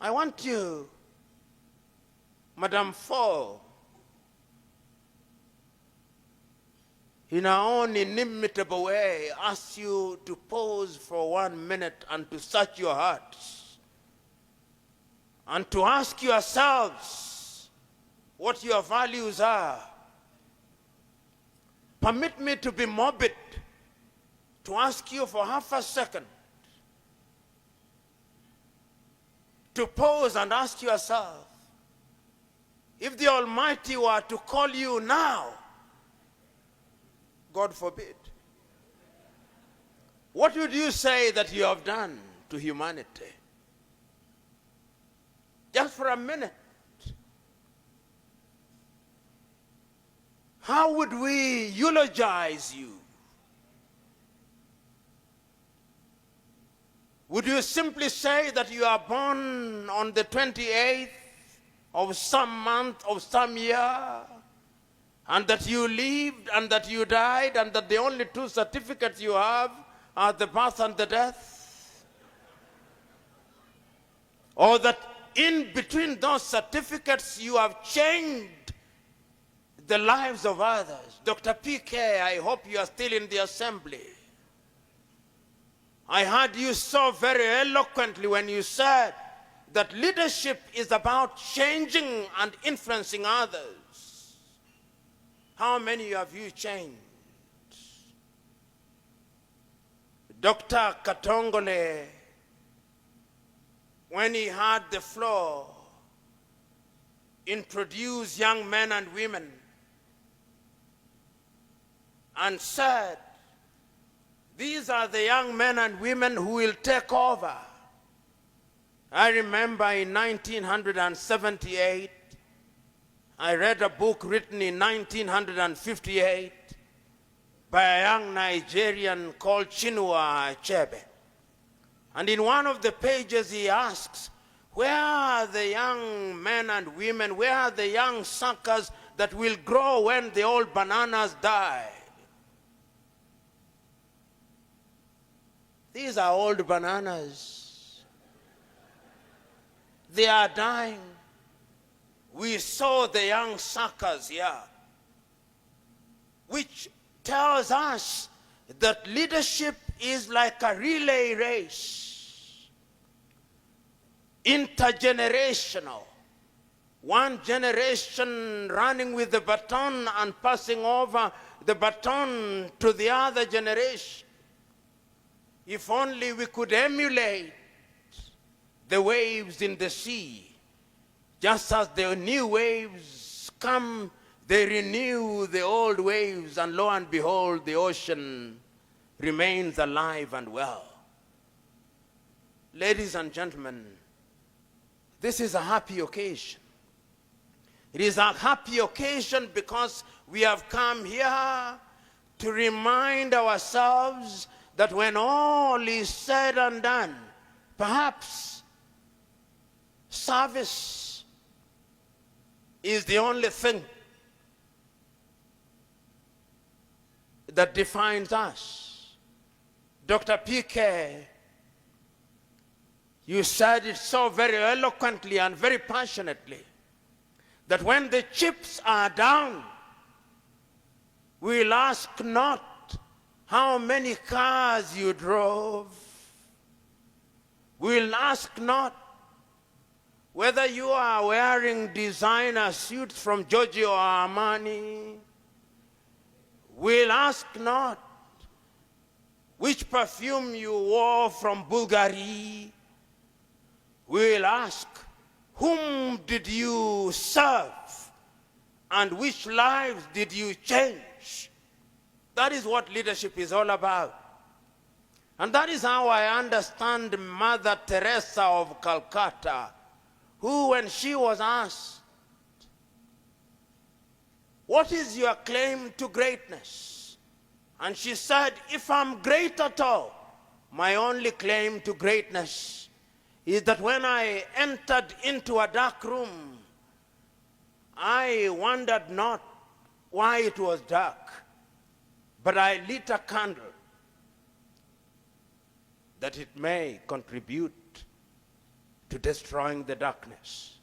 I want you, Madam P.L.O, in our own inimitable way, ask you to pause for 1 minute and to search your hearts and to ask yourselves what your values are. Permit me to be morbid, to ask you for half a second to pause and ask yourself, if the Almighty were to call you now, God forbid, what would you say that you have done to humanity? Just for a minute. How would we eulogize you? Would you simply say that you are born on the 28th of some month of some year, and that you lived and that you died, and that the only two certificates you have are the birth and the death? Or that in between those certificates you have changed the lives of others? Dr. P.K., I hope you are still in the assembly. I heard you so very eloquently when you said that leadership is about changing and influencing others. How many have you changed? Dr. Katongole, when he had the floor, introduced young men and women and said, these are the young men and women who will take over. I remember in 1978, I read a book written in 1958 by a young Nigerian called Chinua Achebe. And in one of the pages he asks, where are the young men and women, where are the young suckers that will grow when the old bananas die? These are old bananas. They are dying. We saw the young suckers here, which tells us that leadership is like a relay race, intergenerational. One generation running with the baton and passing over the baton to the other generation. If only we could emulate the waves in the sea. Just as the new waves come, they renew the old waves, and lo and behold, the ocean remains alive and well. Ladies and gentlemen, this is a happy occasion. It is a happy occasion because we have come here to remind ourselves that when all is said and done, perhaps service is the only thing that defines us. Dr. P.K., you said it so very eloquently and very passionately that when the chips are down, we'll ask not how many cars you drove. We'll ask not whether you are wearing designer suits from Giorgio Armani. We'll ask not which perfume you wore from Bulgaria. We'll ask, whom did you serve and which lives did you change? That is what leadership is all about. And that is how I understand Mother Teresa of Calcutta, who, when she was asked, what is your claim to greatness? And she said, if I'm great at all, my only claim to greatness is that when I entered into a dark room, I wondered not why it was dark, but I lit a candle that it may contribute to destroying the darkness.